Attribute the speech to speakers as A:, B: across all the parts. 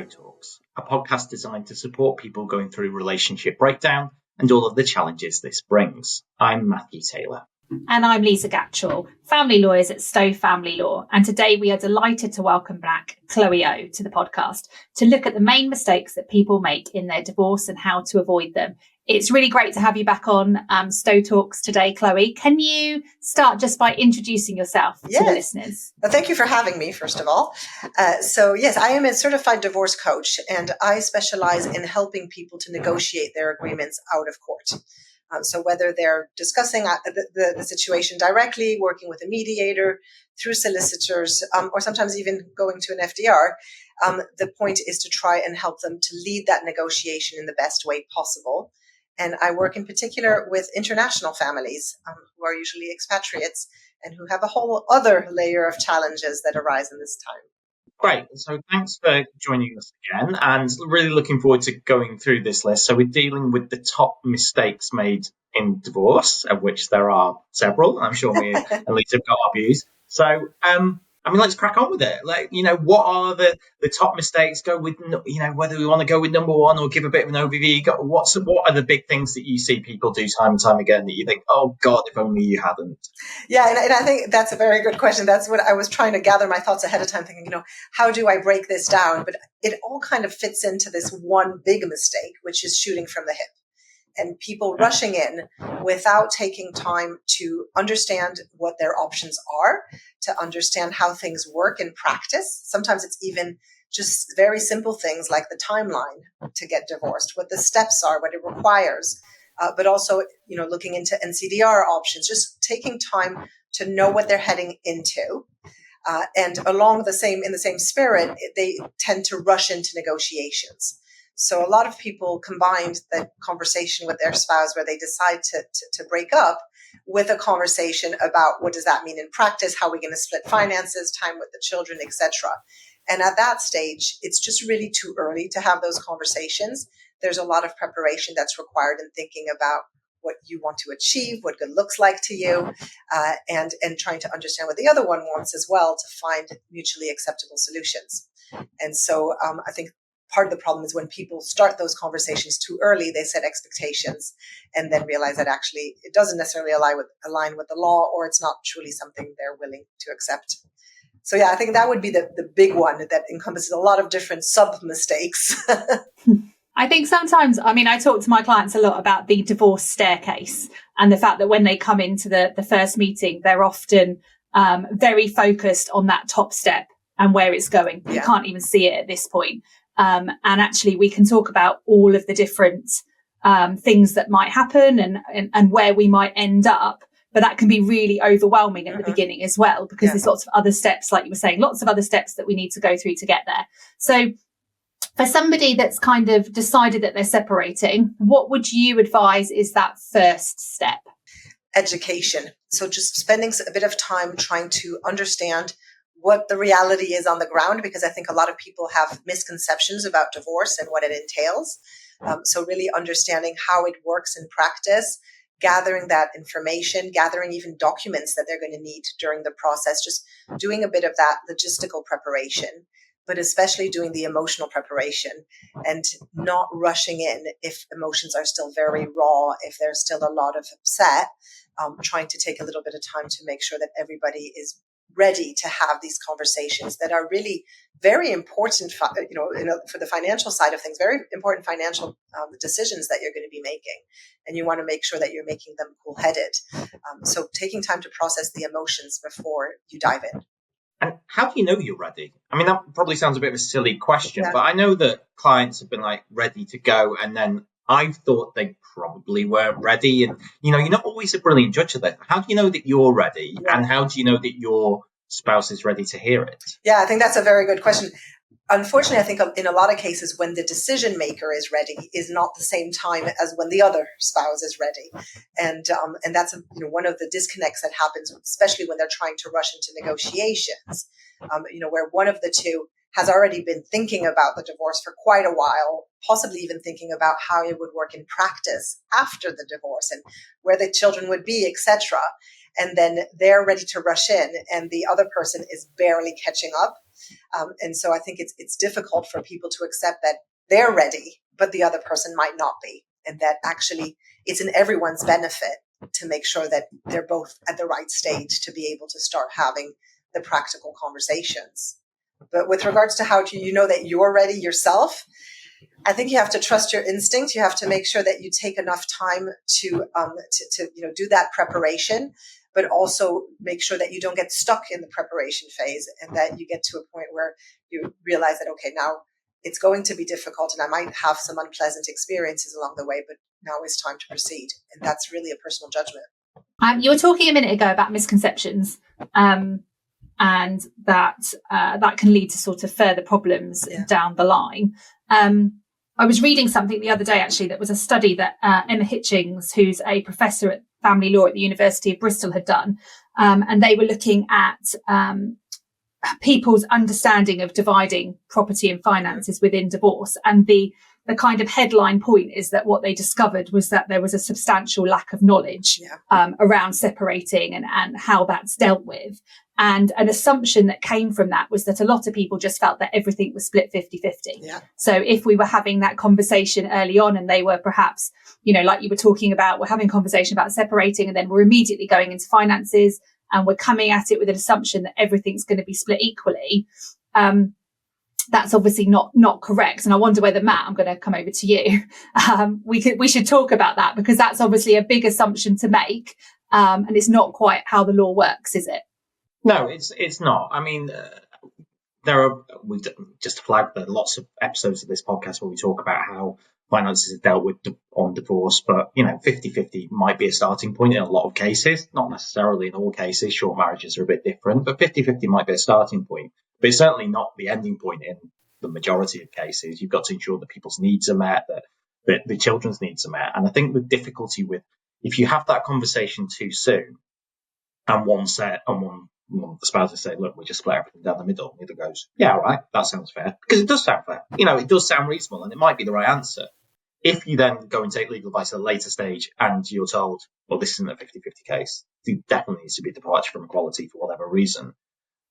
A: Talks, a podcast designed to support people going through relationship breakdown and all of the challenges this brings. I'm Matthew Taylor.
B: And I'm Liza, family lawyers at Stowe Family Law. And today we are delighted to welcome back Chloe O to the podcast to look at the main mistakes that people make in their divorce and how to avoid them. It's really great to have you back on Stowe Talks today, Chloe. Can you start just by introducing yourself to the listeners?
C: Well, thank you for having me, first of all. Yes, I am a certified divorce coach, and I specialize in helping people to negotiate their agreements out of court. So whether they're discussing the situation directly, working with a mediator, through solicitors, or sometimes even going to an FDR, the point is to try and help them to lead that negotiation in the best way possible. And I work in particular with international families who are usually expatriates and who have a whole other layer of challenges that arise in this time.
A: Great. So thanks for joining us again, and really looking forward to going through this list. So we're dealing with the top mistakes made in divorce, of which there are several. I'm sure me and Lisa have got our views. So, let's crack on with it. What are the top mistakes? Go with, whether we want to go with number one or give a bit of an overview. What are the big things that you see people do time and time again that you think, oh God, if only you hadn't?
C: Yeah, and I think that's a very good question. That's what I was trying to gather my thoughts ahead of time, thinking, how do I break this down? But it all kind of fits into this one big mistake, which is shooting from the hip. And people rushing in without taking time to understand what their options are, to understand how things work in practice. Sometimes it's even just very simple things like the timeline to get divorced, what the steps are, what it requires, but also, looking into NCDR options, just taking time to know what they're heading into. And in the same spirit, they tend to rush into negotiations. So a lot of people combined the conversation with their spouse where they decide to break up with a conversation about what does that mean in practice, how are we going to split finances, time with the children, etc. And at that stage, it's just really too early to have those conversations. There's a lot of preparation that's required in thinking about what you want to achieve, what good looks like to you, and trying to understand what the other one wants as well to find mutually acceptable solutions. And so I think part of the problem is when people start those conversations too early, they set expectations and then realize that actually it doesn't necessarily align with the law, or it's not truly something they're willing to accept. So yeah, I think that would be the big one that encompasses a lot of different sub-mistakes.
B: I think sometimes, I talk to my clients a lot about the divorce staircase and the fact that when they come into the first meeting, they're often very focused on that top step and where it's going. You can't even see it at this point. And actually, we can talk about all of the different things that might happen and where we might end up. But that can be really overwhelming at the beginning as well, because there's lots of other steps, like you were saying, lots of other steps that we need to go through to get there. So for somebody that's kind of decided that they're separating, what would you advise is that first step?
C: Education. So just spending a bit of time trying to understand what the reality is on the ground, because I think a lot of people have misconceptions about divorce and what it entails. So really understanding how it works in practice, gathering that information, gathering even documents that they're going to need during the process, just doing a bit of that logistical preparation, but especially doing the emotional preparation and not rushing in if emotions are still very raw, if there's still a lot of upset, trying to take a little bit of time to make sure that everybody is ready to have these conversations that are really very important, for the financial side of things, very important financial decisions that you're going to be making. And you want to make sure that you're making them cool-headed. So taking time to process the emotions before you dive in.
A: And how do you know you're ready? That probably sounds a bit of a silly question, but I know that clients have been ready to go, and then I thought they probably weren't ready. And, you're not always a brilliant judge of that. How do you know that you're ready? Yeah. And how do you know that your spouse is ready to hear it?
C: Yeah, I think that's a very good question. Unfortunately, I think in a lot of cases, when the decision maker is ready is not the same time as when the other spouse is ready. And that's one of the disconnects that happens, especially when they're trying to rush into negotiations, where one of the two has already been thinking about the divorce for quite a while, possibly even thinking about how it would work in practice after the divorce and where the children would be, etc. And then they're ready to rush in and the other person is barely catching up. And so I think it's difficult for people to accept that they're ready, but the other person might not be. And that actually it's in everyone's benefit to make sure that they're both at the right stage to be able to start having the practical conversations. But with regards to how do you know that you're ready yourself, I think you have to trust your instinct. You have to make sure that you take enough time to do that preparation, but also make sure that you don't get stuck in the preparation phase and that you get to a point where you realize that, okay, now it's going to be difficult and I might have some unpleasant experiences along the way, but now it's time to proceed. And that's really a personal judgment.
B: You were talking a minute ago about misconceptions, and that can lead to sort of further problems down the line. I was reading something the other day, actually, that was a study that Emma Hitchings, who's a professor at family law at the University of Bristol, had done. And they were looking at people's understanding of dividing property and finances within divorce. And the kind of headline point is that what they discovered was that there was a substantial lack of knowledge around separating and how that's dealt with. And an assumption that came from that was that a lot of people just felt that everything was split 50-50.
C: Yeah.
B: So if we were having that conversation early on and they were perhaps, like you were talking about, we're having a conversation about separating and then we're immediately going into finances and we're coming at it with an assumption that everything's going to be split equally. That's obviously not correct. And I wonder whether, Matt, I'm going to come over to you. We should talk about that because that's obviously a big assumption to make. And it's not quite how the law works, is it?
A: No, it's not. I mean, we just flagged there are lots of episodes of this podcast where we talk about how finances are dealt with on divorce, but 50-50 might be a starting point in a lot of cases, not necessarily in all cases. Short marriages are a bit different, but 50-50 might be a starting point, but it's certainly not the ending point in the majority of cases. You've got to ensure that people's needs are met, that the children's needs are met. And I think the difficulty with, if you have that conversation too soon and one of the spouses say, look, we just split everything down the middle. And the other goes, yeah, all right, that sounds fair. Because it does sound fair. It does sound reasonable and it might be the right answer. If you then go and take legal advice at a later stage and you're told, well, this isn't a 50-50 case, there definitely needs to be a departure from equality for whatever reason.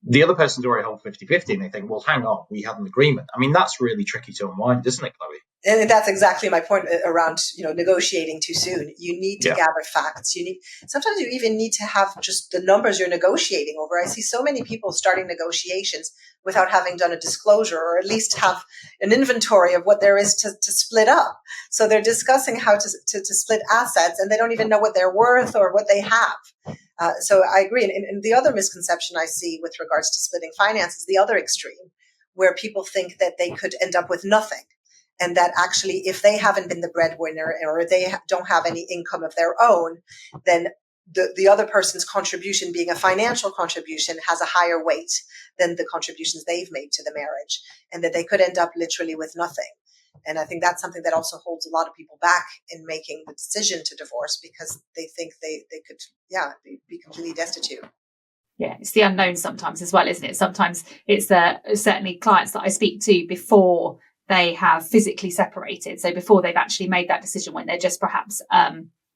A: The other person's already hold 50-50 and they think, well, hang on, we had an agreement. I mean, that's really tricky to unwind, isn't it, Chloe?
C: And that's exactly my point around, negotiating too soon. You need to gather facts. Sometimes you even need to have just the numbers you're negotiating over. I see so many people starting negotiations without having done a disclosure or at least have an inventory of what there is to split up. So they're discussing how to split assets and they don't even know what they're worth or what they have. So I agree. And the other misconception I see with regards to splitting finances, the other extreme, where people think that they could end up with nothing. And that actually, if they haven't been the breadwinner or they don't have any income of their own, then the other person's contribution, being a financial contribution, has a higher weight than the contributions they've made to the marriage, and that they could end up literally with nothing. And I think that's something that also holds a lot of people back in making the decision to divorce because they think they could, be completely destitute.
B: Yeah, it's the unknown sometimes as well, isn't it? Sometimes it's certainly clients that I speak to before they have physically separated. So before they've actually made that decision, when they're just perhaps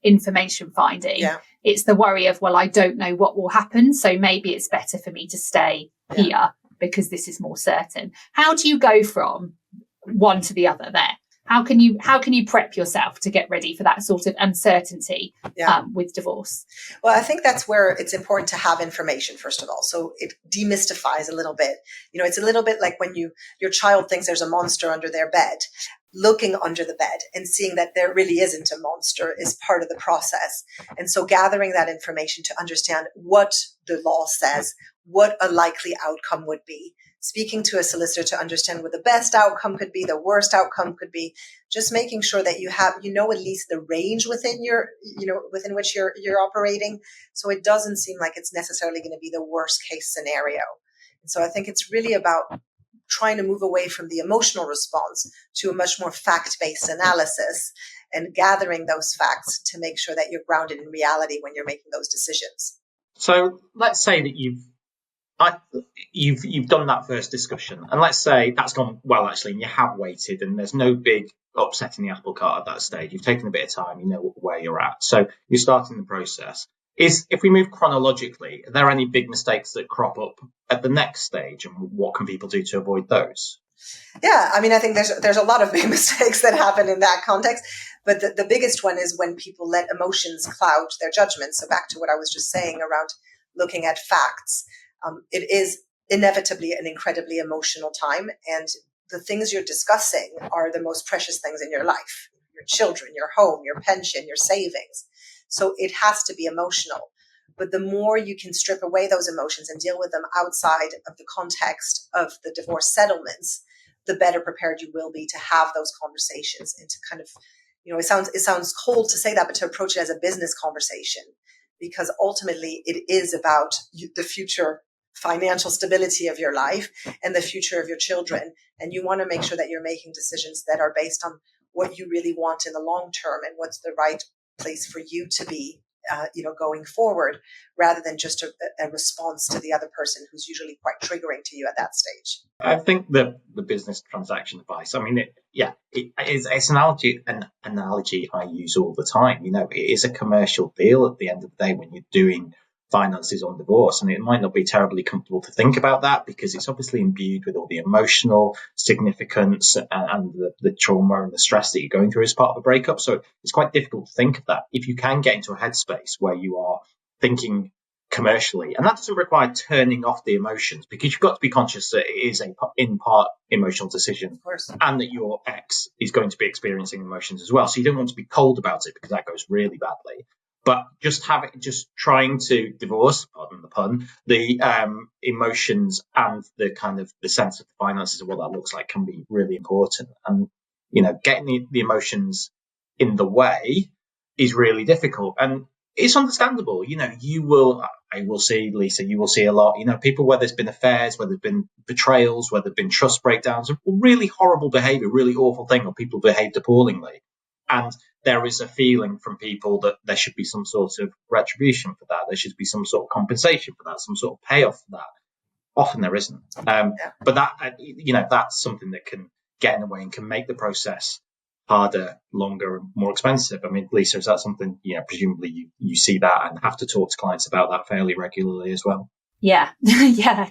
B: information finding, it's the worry of, well, I don't know what will happen. So maybe it's better for me to stay here because this is more certain. How do you go from one to the other there? How can you prep yourself to get ready for that sort of uncertainty with divorce?
C: Well, I think that's where it's important to have information, first of all. So it demystifies a little bit. It's a little bit like when your child thinks there's a monster under their bed. Looking under the bed and seeing that there really isn't a monster is part of the process. And so gathering that information to understand what the law says, what a likely outcome would be. Speaking to a solicitor to understand what the best outcome could be, the worst outcome could be, just making sure that you have, at least the range within within which you're operating. So it doesn't seem like it's necessarily going to be the worst case scenario. And so I think it's really about trying to move away from the emotional response to a much more fact-based analysis and gathering those facts to make sure that you're grounded in reality when you're making those decisions.
A: So let's say that you've done that first discussion, and let's say that's gone well, actually, and you have waited, and there's no big upsetting the apple cart at that stage. You've taken a bit of time, you know where you're at. So you're starting the process. If we move chronologically, are there any big mistakes that crop up at the next stage, and what can people do to avoid those?
C: Yeah, I mean, I think there's a lot of big mistakes that happen in that context, but the biggest one is when people let emotions cloud their judgment. So back to what I was just saying around looking at facts, it is inevitably an incredibly emotional time, and the things you're discussing are the most precious things in your life: your children, your home, your pension, your savings. So it has to be emotional. But the more you can strip away those emotions and deal with them outside of the context of the divorce settlements, the better prepared you will be to have those conversations and to kind of, it sounds cold to say that, but to approach it as a business conversation, because ultimately it is about the future financial stability of your life and the future of your children. And you want to make sure that you're making decisions that are based on what you really want in the long term and what's the right place for you to be, going forward, rather than just a response to the other person who's usually quite triggering to you at that stage.
A: I think the business transaction advice, I mean, it's an analogy I use all the time. It is a commercial deal at the end of the day when you're doing finances on divorce. And it might not be terribly comfortable to think about that because it's obviously imbued with all the emotional significance and the trauma and the stress that you're going through as part of a breakup. So it's quite difficult to think of that. If you can get into a headspace where you are thinking commercially, and that doesn't require turning off the emotions, because you've got to be conscious that it is a in part emotional decision,
C: Of course.
A: and that your ex is going to be experiencing emotions as well. So you don't want to be cold about it because that goes really badly. But just trying to divorce, pardon the pun, the emotions and the kind of the sense of the finances of what that looks like can be really important. And getting the emotions in the way is really difficult. And it's understandable. I will see, Lisa, you will see a lot, people where there's been affairs, where there's been betrayals, where there've been trust breakdowns, really horrible behavior, really awful thing, or people behaved appallingly. And there is a feeling from people that there should be some sort of retribution for that. There should be some sort of compensation for that, some sort of payoff for that. Often there isn't. But that's something that can get in the way and can make the process harder, longer, and more expensive. I mean, Lisa, is that something, presumably you see that and have to talk to clients about that fairly regularly as well?
B: Yeah. Yeah.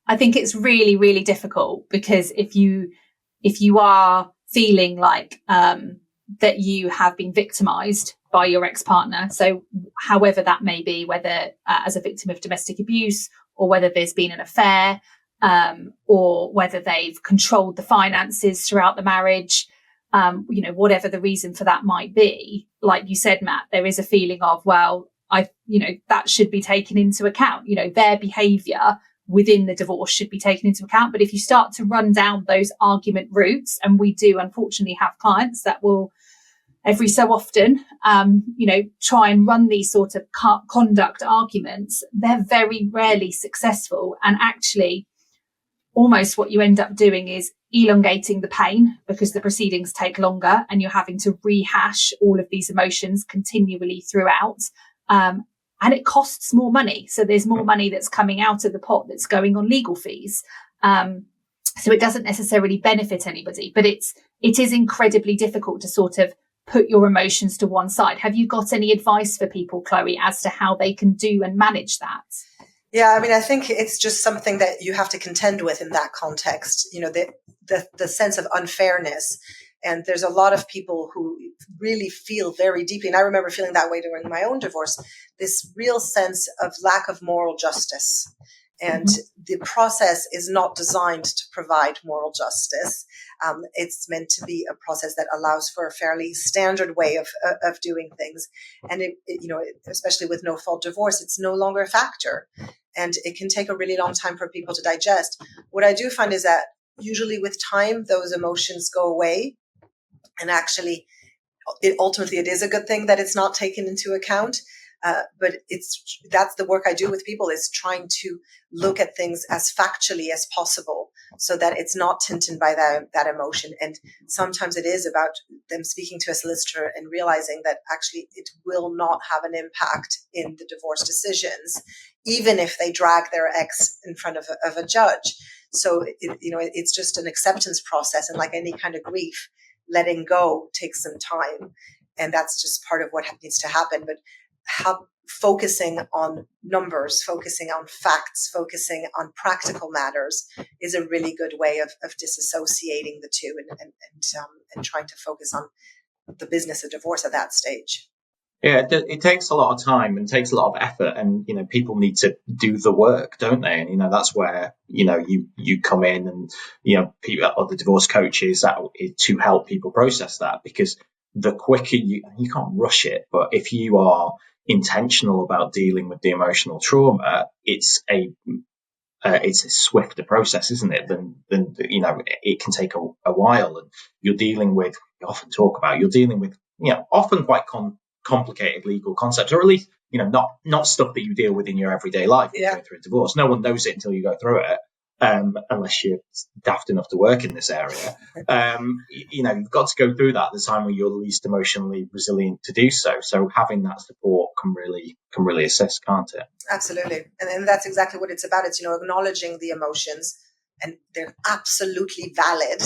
B: I think it's really, really difficult because if you are feeling like, that you have been victimized by your ex-partner. So however that may be, whether as a victim of domestic abuse or whether there's been an affair, or whether they've controlled the finances throughout the marriage, whatever the reason for that might be, like you said, Matt, there is a feeling of, well, that should be taken into account. Their behavior within the divorce should be taken into account. But if you start to run down those argument routes, and we do unfortunately have clients that will every so often, try and run these sort of conduct arguments, they're very rarely successful. And actually, almost what you end up doing is elongating the pain because the proceedings take longer and you're having to rehash all of these emotions continually throughout. And it costs more money. So there's more money that's coming out of the pot that's going on legal fees. So it doesn't necessarily benefit anybody, but it is incredibly difficult to sort of put your emotions to one side. Have you got any advice for people, Chloe, as to how they can do and manage that?
C: Yeah, I mean, I think it's just something that you have to contend with in that context, the sense of unfairness. And there's a lot of people who really feel very deeply, and I remember feeling that way during my own divorce, this real sense of lack of moral justice. And the process is not designed to provide moral justice. It's meant to be a process that allows for a fairly standard way of doing things. And especially with no fault divorce, it's no longer a factor. And it can take a really long time for people to digest. What I do find is that usually with time, those emotions go away. And actually, ultimately, it is a good thing that it's not taken into account. But that's the work I do with people, is trying to look at things as factually as possible so that it's not tinted by that emotion. And sometimes it is about them speaking to a solicitor and realizing that actually it will not have an impact in the divorce decisions, even if they drag their ex in front of a judge. So, it's just an acceptance process. And like any kind of grief, letting go takes some time. And that's just part of what needs to happen. But focusing on numbers, focusing on facts, focusing on practical matters is a really good way of disassociating the two and trying to focus on the business of divorce at that stage.
A: Yeah, it takes a lot of time and takes a lot of effort, and people need to do the work, don't they? And that's where you come in, and people, other divorce coaches, to help people process that, because the quicker you can't rush it, but if you are intentional about dealing with the emotional trauma, it's a swifter process, isn't it? Than it can take a while, and you're dealing with. You often talk about you're dealing with often quite complicated legal concepts, or at least not stuff that you deal with in your everyday life. Going through a divorce, no one knows it until you go through it, unless you're daft enough to work in this area. You've got to go through that at the time when you're least emotionally resilient to do so. So having that support can really assist, can't it?
C: Absolutely, and that's exactly what it's about. It's acknowledging the emotions, and they're absolutely valid.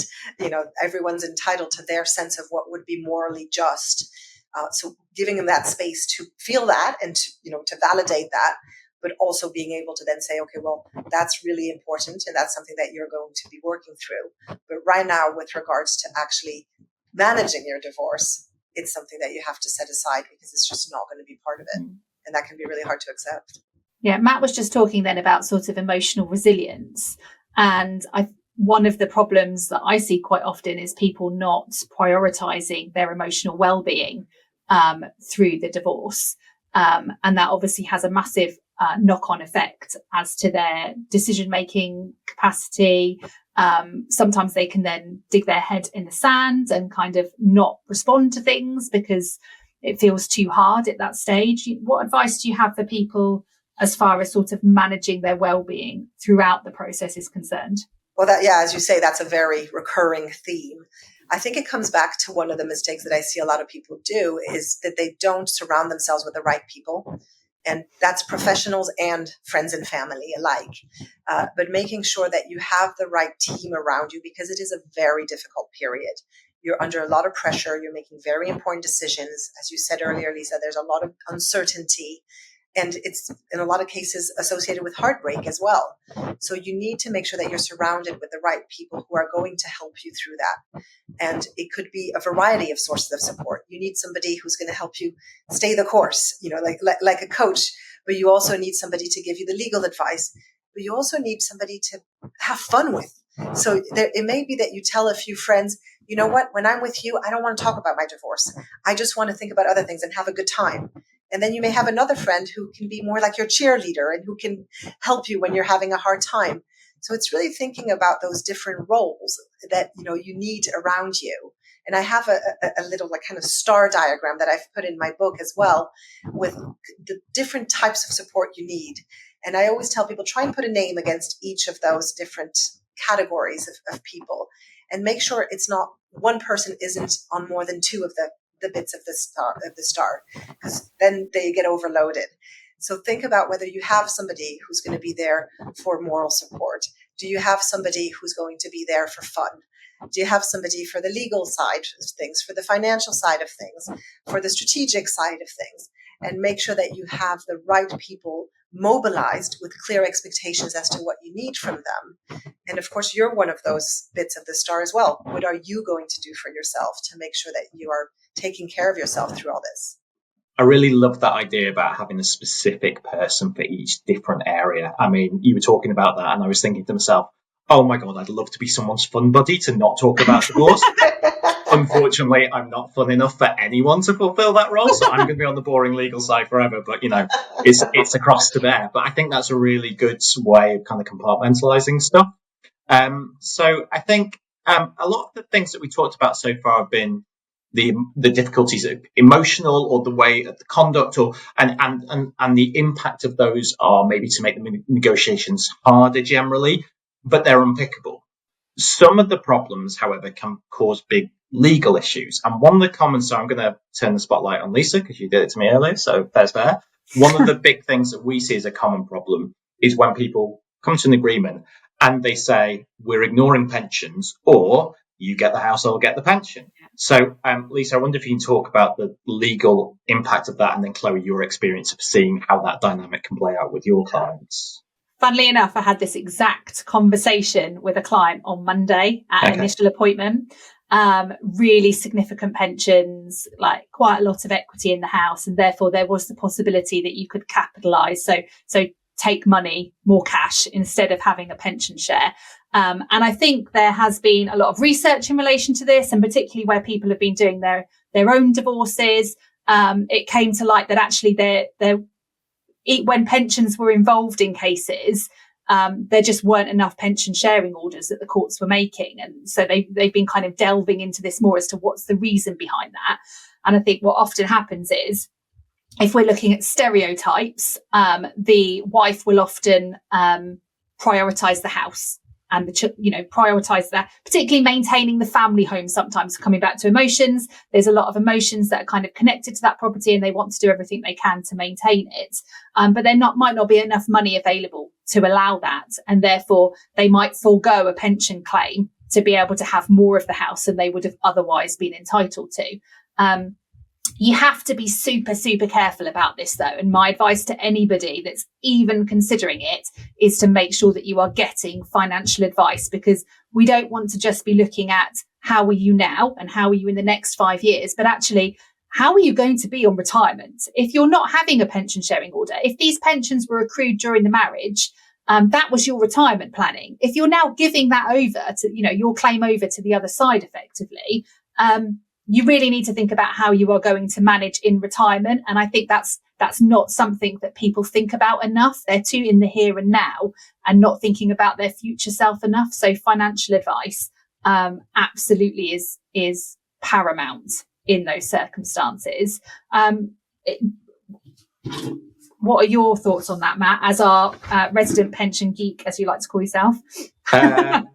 C: Everyone's entitled to their sense of what would be morally just. So giving them that space to feel that and to validate that, but also being able to then say, okay, well, that's really important, and that's something that you're going to be working through. But right now, with regards to actually managing your divorce, it's something that you have to set aside because it's just not going to be part of it. And that can be really hard to accept.
B: Yeah, Matt was just talking then about sort of emotional resilience. And one of the problems that I see quite often is people not prioritizing their emotional well-being through the divorce. And that obviously has a massive knock-on effect as to their decision-making capacity. Sometimes they can then dig their head in the sand and kind of not respond to things because it feels too hard at that stage. What advice do you have for people as far as sort of managing their well-being throughout the process is concerned?
C: Well, as you say, that's a very recurring theme. I think it comes back to one of the mistakes that I see a lot of people do is that they don't surround themselves with the right people. And that's professionals and friends and family alike. But making sure that you have the right team around you, because it is a very difficult period. You're under a lot of pressure. You're making very important decisions. As you said earlier, Lisa, there's a lot of uncertainty. And it's in a lot of cases associated with heartbreak as well. So you need to make sure that you're surrounded with the right people who are going to help you through that. And it could be a variety of sources of support. You need somebody who's going to help you stay the course, like a coach, but you also need somebody to give you the legal advice, but you also need somebody to have fun with. So it may be that you tell a few friends, you know what, when I'm with you, I don't want to talk about my divorce. I just want to think about other things and have a good time. And then you may have another friend who can be more like your cheerleader and who can help you when you're having a hard time. So it's really thinking about those different roles that you need around you. And I have a little kind of star diagram that I've put in my book as well with the different types of support you need. And I always tell people, try and put a name against each of those different categories of people, and make sure it's not one person isn't on more than two of the bits of the star, because then they get overloaded. So think about whether you have somebody who's going to be there for moral support. Do you have somebody who's going to be there for fun? Do you have somebody for the legal side of things, for the financial side of things, for the strategic side of things? And make sure that you have the right people mobilized with clear expectations as to what you need from them. And of course, you're one of those bits of the star as well. What are you going to do for yourself to make sure that you are taking care of yourself through all this?
A: I really love that idea about having a specific person for each different area. I mean, you were talking about that, and I was thinking to myself, oh my God, I'd love to be someone's fun buddy to not talk about divorce. Unfortunately, I'm not fun enough for anyone to fulfill that role, so I'm going to be on the boring legal side forever. But it's a cross to bear. But I think that's a really good way of kind of compartmentalizing stuff. So I think a lot of the things that we talked about so far have been the difficulties of emotional, or the way of the conduct, or and the impact of those are maybe to make the negotiations harder generally, but they're unpickable. Some of the problems, however, can cause big legal issues. And one of the common, so I'm going to turn the spotlight on Lisa because you did it to me earlier, so fair's fair. One of the big things that we see as a common problem is when people come to an agreement and they say, we're ignoring pensions, or you get the house, I'll get the pension. So, Lisa, I wonder if you can talk about the legal impact of that, and then Chloe, your experience of seeing how that dynamic can play out with your clients.
B: Funnily enough, I had this exact conversation with a client on Monday at an initial appointment. Really significant pensions, like quite a lot of equity in the house, and therefore there was the possibility that you could capitalise. So take money, more cash, instead of having a pension share. And I think there has been a lot of research in relation to this, and particularly where people have been doing their own divorces. It came to light that actually when pensions were involved in cases, there just weren't enough pension sharing orders that the courts were making. And so they've been kind of delving into this more as to what's the reason behind that. And I think what often happens is, if we're looking at stereotypes, the wife will often prioritise the house and prioritise that, particularly maintaining the family home. Sometimes, coming back to emotions, there's a lot of emotions that are kind of connected to that property, and they want to do everything they can to maintain it. But there might not be enough money available to allow that, and therefore they might forego a pension claim to be able to have more of the house than they would have otherwise been entitled to. You have to be super, super careful about this, though. And my advice to anybody that's even considering it is to make sure that you are getting financial advice, because we don't want to just be looking at how are you now and how are you in the next 5 years, but actually, how are you going to be on retirement? If you're not having a pension sharing order, if these pensions were accrued during the marriage, that was your retirement planning. If you're now giving that over to, your claim over to the other side effectively, you really need to think about how you are going to manage in retirement. And I think that's not something that people think about enough. They're too in the here and now and not thinking about their future self enough. So financial advice absolutely is paramount in those circumstances. What are your thoughts on that, Matt, as our resident pension geek, as you like to call yourself?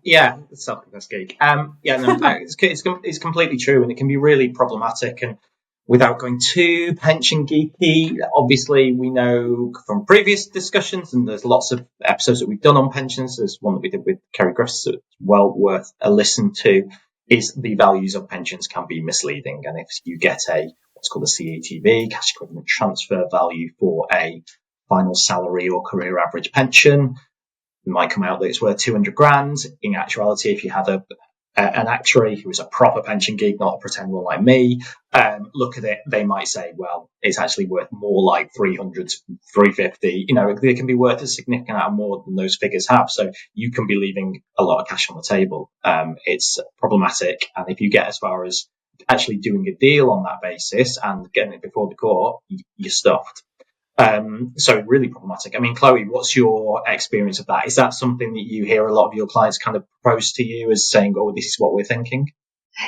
A: Yeah, self-confessed geek. It's completely true, and it can be really problematic. And without going too pension geeky, obviously we know from previous discussions, and there's lots of episodes that we've done on pensions. There's one that we did with Kerry Griffiths that's well worth a listen to. Is the values of pensions can be misleading, and if you get what's called a CETV, cash equivalent transfer value, for a final salary or career average pension, it might come out that it's worth 200 grand. In actuality, if you had an actuary who was a proper pension geek, not a pretend one like me, look at it, they might say, well, it's actually worth more like 300, 350. They can be worth a significant amount more than those figures have. So you can be leaving a lot of cash on the table. It's problematic. And if you get as far as actually doing a deal on that basis and getting it before the court, you're stuffed. So really problematic. I mean, Chloe, what's your experience of that? Is that something that you hear a lot of your clients kind of propose to you as saying, oh, this is what we're thinking?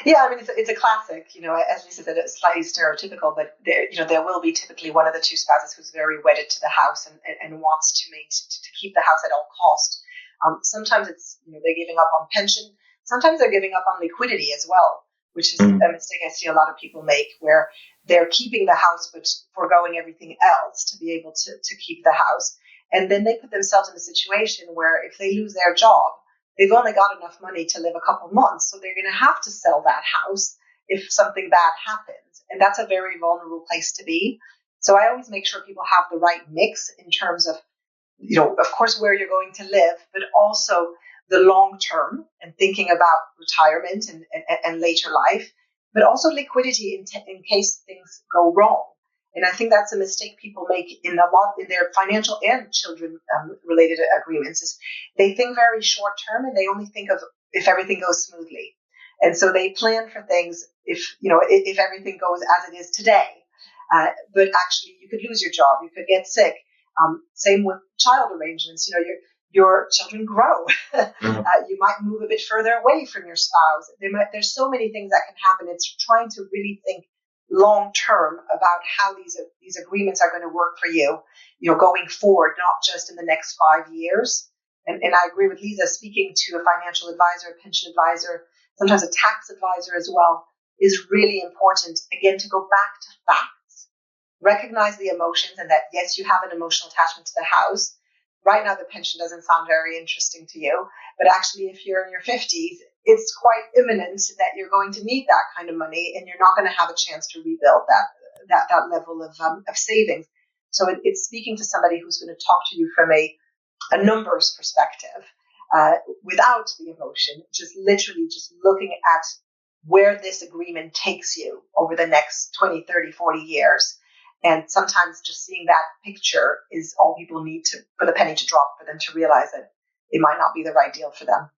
C: Yeah, I mean, it's a classic, as Lisa said, it's slightly stereotypical, but there will be typically one of the two spouses who's very wedded to the house and wants to keep the house at all cost. Sometimes it's, they're giving up on pension. Sometimes they're giving up on liquidity as well, which is a mistake I see a lot of people make, where they're keeping the house but foregoing everything else to be able to keep the house. And then they put themselves in a situation where if they lose their job, they've only got enough money to live a couple months. So they're going to have to sell that house if something bad happens. And that's a very vulnerable place to be. So I always make sure people have the right mix in terms of, of course, where you're going to live, but also the long term and thinking about retirement and later life, but also liquidity in case things go wrong. And I think that's a mistake people make in their financial and children related agreements, is they think very short term and they only think of if everything goes smoothly. And so they plan for things if everything goes as it is today. But actually you could lose your job, you could get sick. Same with child arrangements. Your children grow. You might move a bit further away from your spouse. There's so many things that can happen. It's trying to really think long term about how these agreements are going to work for you, going forward, not just in the next 5 years. And I agree with Liza, speaking to a financial advisor, a pension advisor, sometimes a tax advisor as well, is really important. Again, to go back to facts, recognize the emotions, and that yes, you have an emotional attachment to the house. Right now, the pension doesn't sound very interesting to you, but actually, if you're in your 50s, it's quite imminent that you're going to need that kind of money, and you're not going to have a chance to rebuild that level of savings. So it's speaking to somebody who's going to talk to you from a numbers perspective, without the emotion, just literally just looking at where this agreement takes you over the next 20, 30, 40 years. And sometimes just seeing that picture is all people need for the penny to drop, for them to realize that it might not be the right deal for them.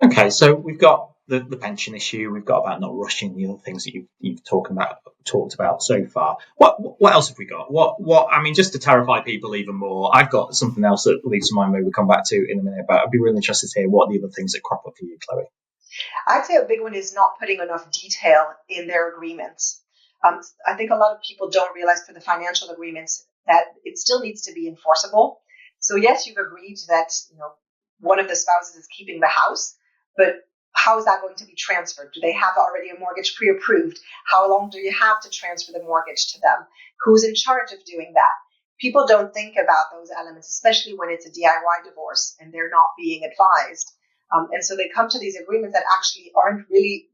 A: Okay, so we've got the pension issue. We've got about not rushing, the other things that you've talked about so far. What else have we got? What? I mean, just to terrify people even more, I've got something else that leads to mind. Maybe we'll come back to in a minute. But I'd be really interested to hear what are the other things that crop up for you, Chloe.
C: I'd say a big one is not putting enough detail in their agreements. I think a lot of people don't realize for the financial agreements that it still needs to be enforceable. So yes, you've agreed that one of the spouses is keeping the house, but how is that going to be transferred? Do they have already a mortgage pre-approved? How long do you have to transfer the mortgage to them? Who's in charge of doing that? People don't think about those elements, especially when it's a DIY divorce and they're not being advised. And so they come to these agreements that actually aren't really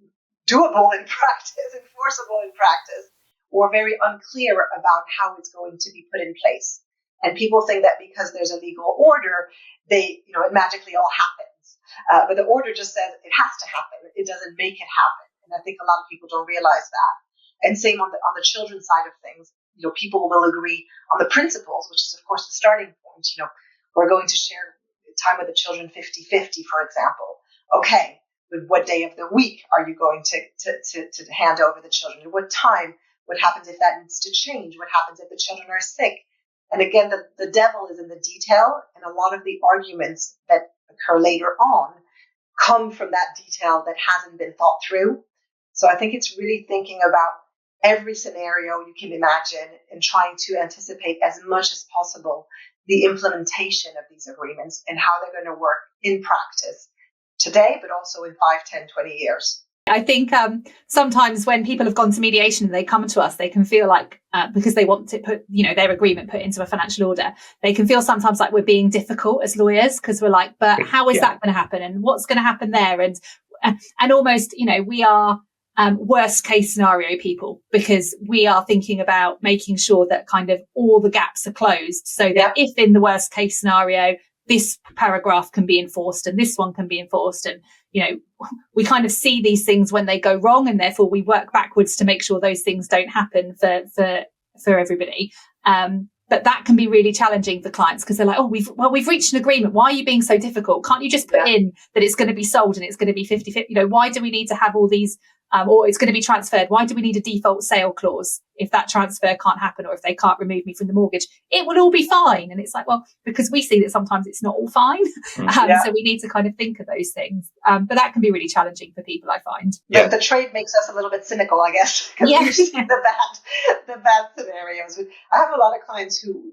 C: doable in practice, enforceable in practice, or very unclear about how it's going to be put in place. And people think that because there's a legal order, it magically all happens. But the order just says it has to happen. It doesn't make it happen. And I think a lot of people don't realize that. And same on the children's side of things. People will agree on the principles, which is, of course, the starting point. We're going to share time with the children 50-50, for example. Okay, but what day of the week are you going to hand over the children? At what time? What happens if that needs to change? What happens if the children are sick? And again, the devil is in the detail, and a lot of the arguments that occur later on come from that detail that hasn't been thought through. So I think it's really thinking about every scenario you can imagine and trying to anticipate as much as possible the implementation of these agreements and how they're going to work in practice today, but also in 5, 10, 20 years.
B: I think sometimes when people have gone to mediation and they come to us, they can feel like, because they want to put, their agreement put into a financial order, they can feel sometimes like we're being difficult as lawyers, because we're like, but how is that going to happen? And what's going to happen there? And almost, we are worst case scenario people, because we are thinking about making sure that kind of all the gaps are closed, so that if in the worst case scenario, this paragraph can be enforced and this one can be enforced. And, we kind of see these things when they go wrong, and therefore we work backwards to make sure those things don't happen for everybody. But that can be really challenging for clients, because they're like, we've reached an agreement. Why are you being so difficult? Can't you just put in that it's going to be sold and it's going to be 50-50? Why do we need to have all these, or it's going to be transferred? Why do we need a default sale clause if that transfer can't happen, or if they can't remove me from the mortgage? It will all be fine. And it's like, well, because we see that sometimes it's not all fine. So we need to kind of think of those things. But that can be really challenging for people, I find.
C: Yeah. The trade makes us a little bit cynical, I guess, because we see the bad scenarios. I have a lot of clients who,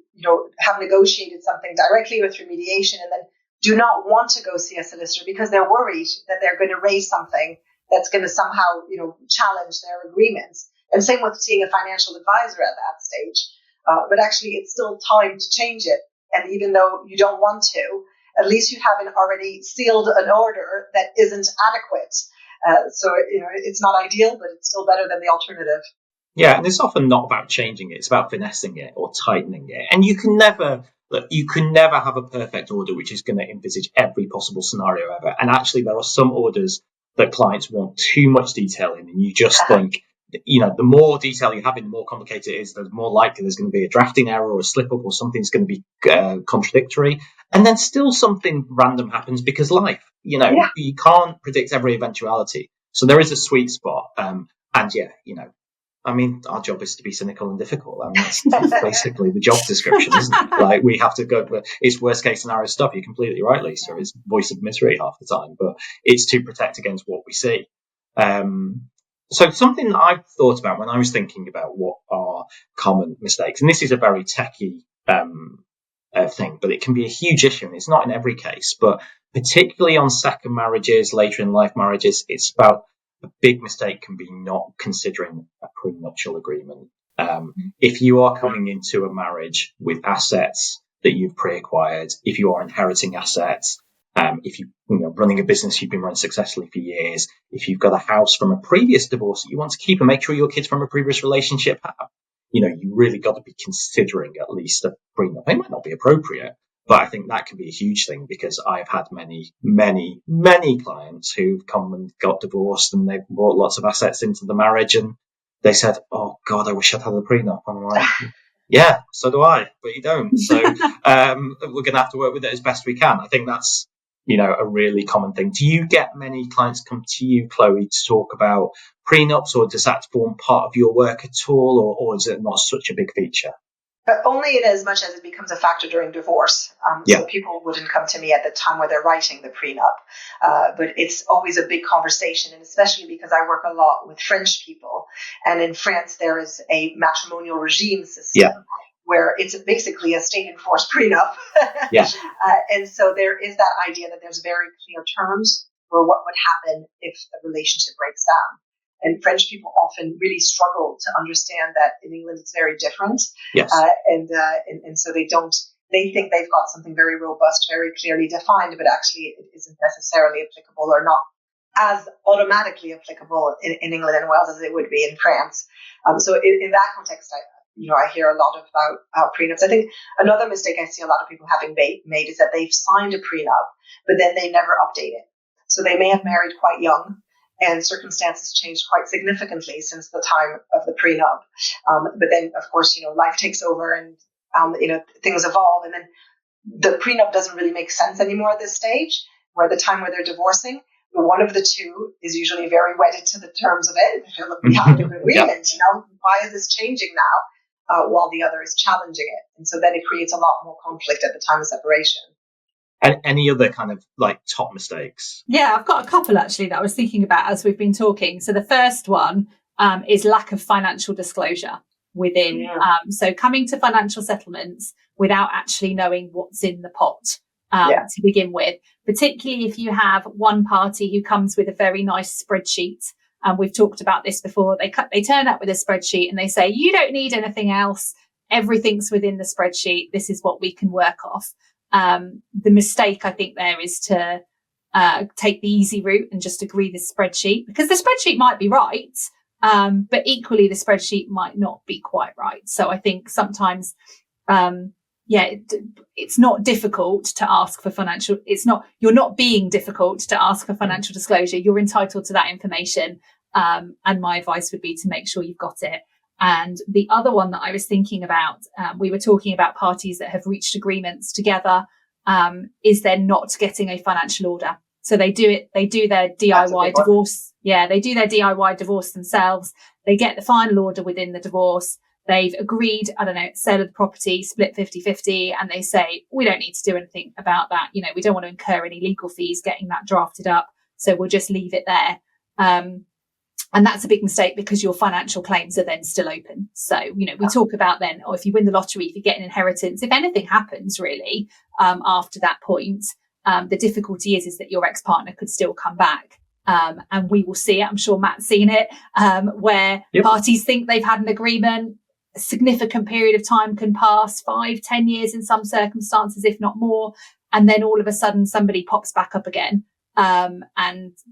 C: have negotiated something directly or through mediation, and then do not want to go see a solicitor because they're worried that they're going to raise something that's going to somehow, challenge their agreements. And same with seeing a financial advisor at that stage. But actually, it's still time to change it. And even though you don't want to, at least you haven't already sealed an order that isn't adequate. So it's not ideal, but it's still better than the alternative.
A: Yeah, and it's often not about changing it. It's about finessing it or tightening it. And you can never have a perfect order which is going to envisage every possible scenario ever. And actually, there are some orders that clients want too much detail in, and you just think, the more detail you have in, the more complicated it is, the more likely there's going to be a drafting error or a slip up, or something's going to be contradictory. And then still something random happens, because life, you can't predict every eventuality. So there is a sweet spot. Our job is to be cynical and difficult. That's basically the job description, isn't it? Like, we have to go, but it's worst case scenario stuff. You're completely right, Lisa. It's voice of misery half the time, but it's to protect against what we see. So something I've thought about when I was thinking about what are common mistakes, and this is a very techie thing, but it can be a huge issue, and it's not in every case, but particularly on second marriages, later in life marriages, it's about a big mistake can be not considering a prenuptial agreement. If you are coming into a marriage with assets that you've pre-acquired, if you are inheriting assets, If running a business you've been running successfully for years, if you've got a house from a previous divorce that you want to keep and make sure your kids from a previous relationship have, you really got to be considering at least a prenup. It might not be appropriate, but I think that can be a huge thing, because I've had many, many, many clients who've come and got divorced and they've brought lots of assets into the marriage, and they said, "Oh God, I wish I'd had a prenup." And I'm like, "Yeah, so do I, but you don't." So we're going to have to work with it as best we can. I think that's a really common thing. Do you get many clients come to you, Chloe, to talk about prenups, or does that form part of your work at all, or is it not such a big feature?
C: Only in as much as it becomes a factor during divorce. So people wouldn't come to me at the time where they're writing the prenup. But it's always a big conversation, and especially because I work a lot with French people. And in France, there is a matrimonial regime system where it's basically a state-enforced prenup. And so there is that idea that there's very clear terms for what would happen if the relationship breaks down. And French people often really struggle to understand that in England it's very different. And so they think they've got something very robust, very clearly defined, but actually it isn't necessarily applicable, or not as automatically applicable in England and Wales as it would be in France. So in that context, I hear a lot about prenups. I think another mistake I see a lot of people having made is that they've signed a prenup, but then they never update it. So they may have married quite young, and circumstances changed quite significantly since the time of the prenup. But then, of course, life takes over, and things evolve, and then the prenup doesn't really make sense anymore at this stage, where the time where they're divorcing, one of the two is usually very wedded to the terms of it. We have an agreement. Why is this changing now, while the other is challenging it? And so then it creates a lot more conflict at the time of separation.
A: And any other kind of top mistakes?
B: Yeah, I've got a couple actually that I was thinking about as we've been talking. So the first one is lack of financial disclosure within. So coming to financial settlements without actually knowing what's in the pot to begin with, particularly if you have one party who comes with a very nice spreadsheet. We've talked about this before. They turn up with a spreadsheet and they say, "You don't need anything else. Everything's within the spreadsheet. This is what we can work off." The mistake I think there is to take the easy route and just agree the spreadsheet, because the spreadsheet might be right, but equally the spreadsheet might not be quite right. So I think sometimes, it's not difficult to ask for financial. You're not being difficult to ask for financial disclosure. You're entitled to that information, and my advice would be to make sure you've got it. And the other one that I was thinking about, we were talking about parties that have reached agreements together, is they're not getting a financial order. So they do their DIY divorce. Yeah, they do their DIY divorce themselves. They get the final order within the divorce. They've agreed, sale of the property, split 50-50, and they say, "We don't need to do anything about that. We don't want to incur any legal fees getting that drafted up. So we'll just leave it there." And that's a big mistake, because your financial claims are then still open. So, we talk about then, or if you win the lottery, if you get an inheritance, if anything happens really, after that point, the difficulty is that your ex-partner could still come back. And we will see it. I'm sure Matt's seen it, where parties think they've had an agreement. A significant period of time can pass, 5-10 years in some circumstances, if not more. And then all of a sudden somebody pops back up again. And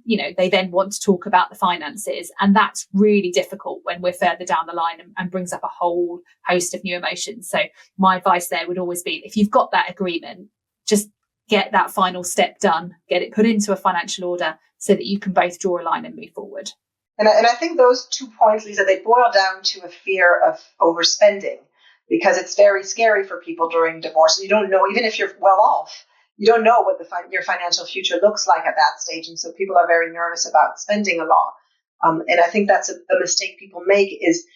B: they then want to talk about the finances, and that's really difficult when we're further down the line, and brings up a whole host of new emotions. So my advice there would always be, if you've got that agreement, just get that final step done, get it put into a financial order, so that you can both draw a line and move forward.
C: And I think those 2 points, Lisa, they boil down to a fear of overspending, because it's very scary for people during divorce. You don't know, even if you're well off, you don't know what your financial future looks like at that stage. And so people are very nervous about spending a lot. And I think that's a mistake people make, is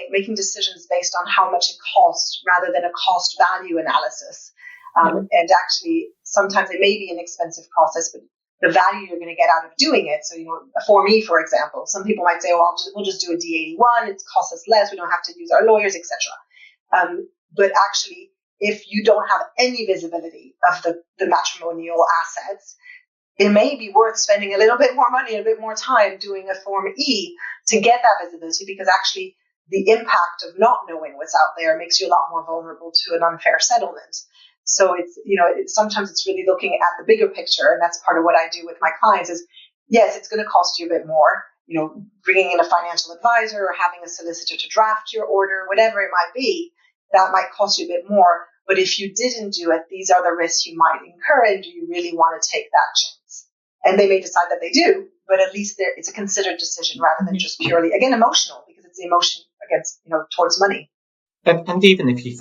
C: making decisions based on how much it costs rather than a cost value analysis. And actually, sometimes it may be an expensive process, but the value you're going to get out of doing it. So, for me, for example, some people might say, "Oh, we'll just do a D81. It costs us less. We don't have to use our lawyers, etc." But actually, if you don't have any visibility of the matrimonial assets, it may be worth spending a little bit more money, a bit more time doing a Form E to get that visibility, because actually the impact of not knowing what's out there makes you a lot more vulnerable to an unfair settlement. So it's, sometimes it's really looking at the bigger picture. And that's part of what I do with my clients is, yes, it's going to cost you a bit more, bringing in a financial advisor or having a solicitor to draft your order, whatever it might be, that might cost you a bit more. But if you didn't do it, these are the risks you might incur. And do you really want to take that chance? And they may decide that they do, but at least it's a considered decision rather than just purely, again, emotional, because it's the emotion against, towards money.
A: And even if you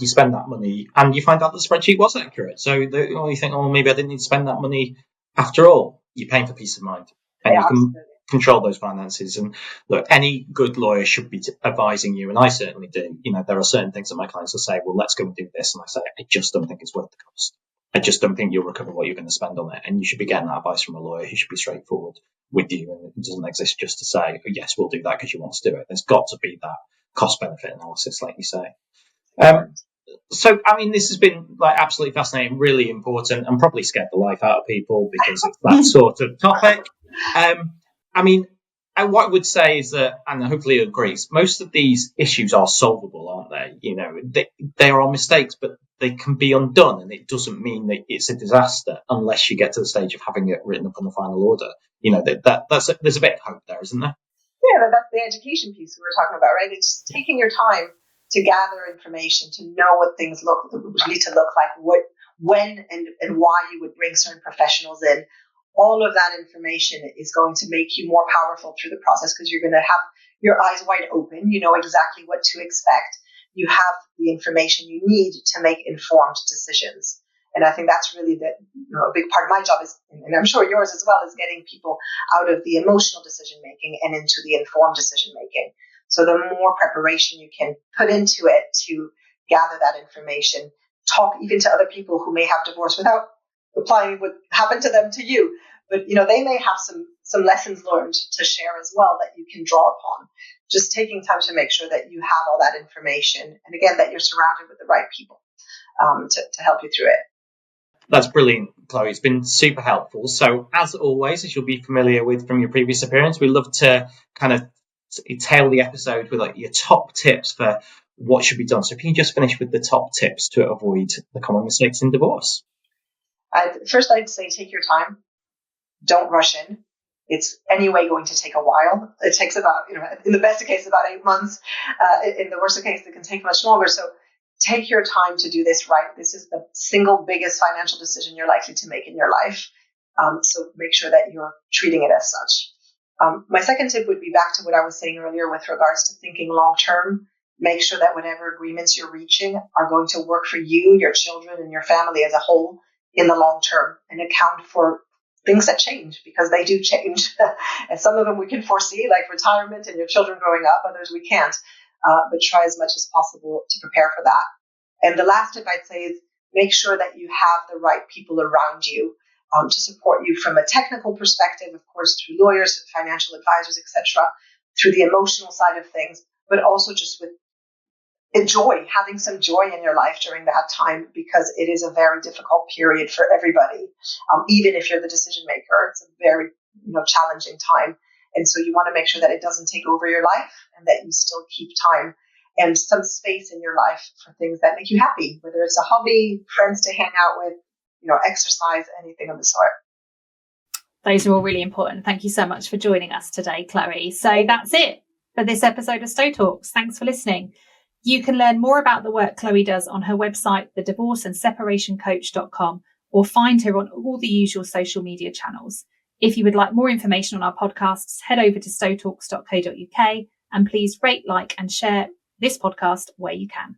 A: spend that money and you find out the spreadsheet was accurate, so you think, oh, maybe I didn't need to spend that money after all, you're paying for peace of mind. And you can control those finances. And look, any good lawyer should be advising you, and I certainly do. There are certain things that my clients will say, well, let's go and do this. And I say, I just don't think it's worth the cost. I just don't think you'll recover what you're going to spend on it. And you should be getting that advice from a lawyer who should be straightforward with you. And it doesn't exist just to say, oh, yes, we'll do that because you want to do it. There's got to be that cost benefit analysis, like you say. So, this has been absolutely fascinating, really important, and probably scared the life out of people because it's that sort of topic. What I would say is that, and hopefully you agree, most of these issues are solvable, aren't they? They are mistakes, but they can be undone, and it doesn't mean that it's a disaster unless you get to the stage of having it written up on the final order. There's a bit of hope there, isn't there?
C: Yeah, that's the education piece we were talking about, right? It's taking your time to gather information, to know what things need to look like, when and why you would bring certain professionals in. All of that information is going to make you more powerful through the process because you're going to have your eyes wide open. You know exactly what to expect. You have the information you need to make informed decisions. And I think that's really a big part of my job is, and I'm sure yours as well, is getting people out of the emotional decision making and into the informed decision making. So the more preparation you can put into it to gather that information, talk even to other people who may have divorce without applying what happened to them to you. But, they may have some lessons learned to share as well that you can draw upon. Just taking time to make sure that you have all that information. And again, that you're surrounded with the right people to help you through it.
A: That's brilliant, Chloe. It's been super helpful. So as always, as you'll be familiar with from your previous appearance, we love to kind of tail the episode with your top tips for what should be done. So can you just finish with the top tips to avoid the common mistakes in divorce?
C: First, I'd say take your time. Don't rush in. It's anyway going to take a while. It takes about, in the best of cases, about 8 months. In the worst of cases, it can take much longer. So take your time to do this right. This is the single biggest financial decision you're likely to make in your life. So make sure that you're treating it as such. My second tip would be back to what I was saying earlier with regards to thinking long term. Make sure that whatever agreements you're reaching are going to work for you, your children, and your family as a whole in the long term, and account for things that change, because they do change. And some of them we can foresee, like retirement and your children growing up. Others we can't. But try as much as possible to prepare for that. And the last tip I'd say is make sure that you have the right people around you to support you from a technical perspective, of course, through lawyers, financial advisors, etc., through the emotional side of things, but also just with having some joy in your life during that time, because it is a very difficult period for everybody. Even if you're the decision maker, it's a very challenging time. And so you want to make sure that it doesn't take over your life and that you still keep time and some space in your life for things that make you happy, whether it's a hobby, friends to hang out with, exercise, anything of the sort.
B: Those are all really important. Thank you so much for joining us today, Chloe. So that's it for this episode of Stowe Talks. Thanks for listening. You can learn more about the work Chloe does on her website, thedivorceandseparationcoach.com, or find her on all the usual social media channels. If you would like more information on our podcasts, head over to stowtalks.co.uk and please rate, like and share this podcast where you can.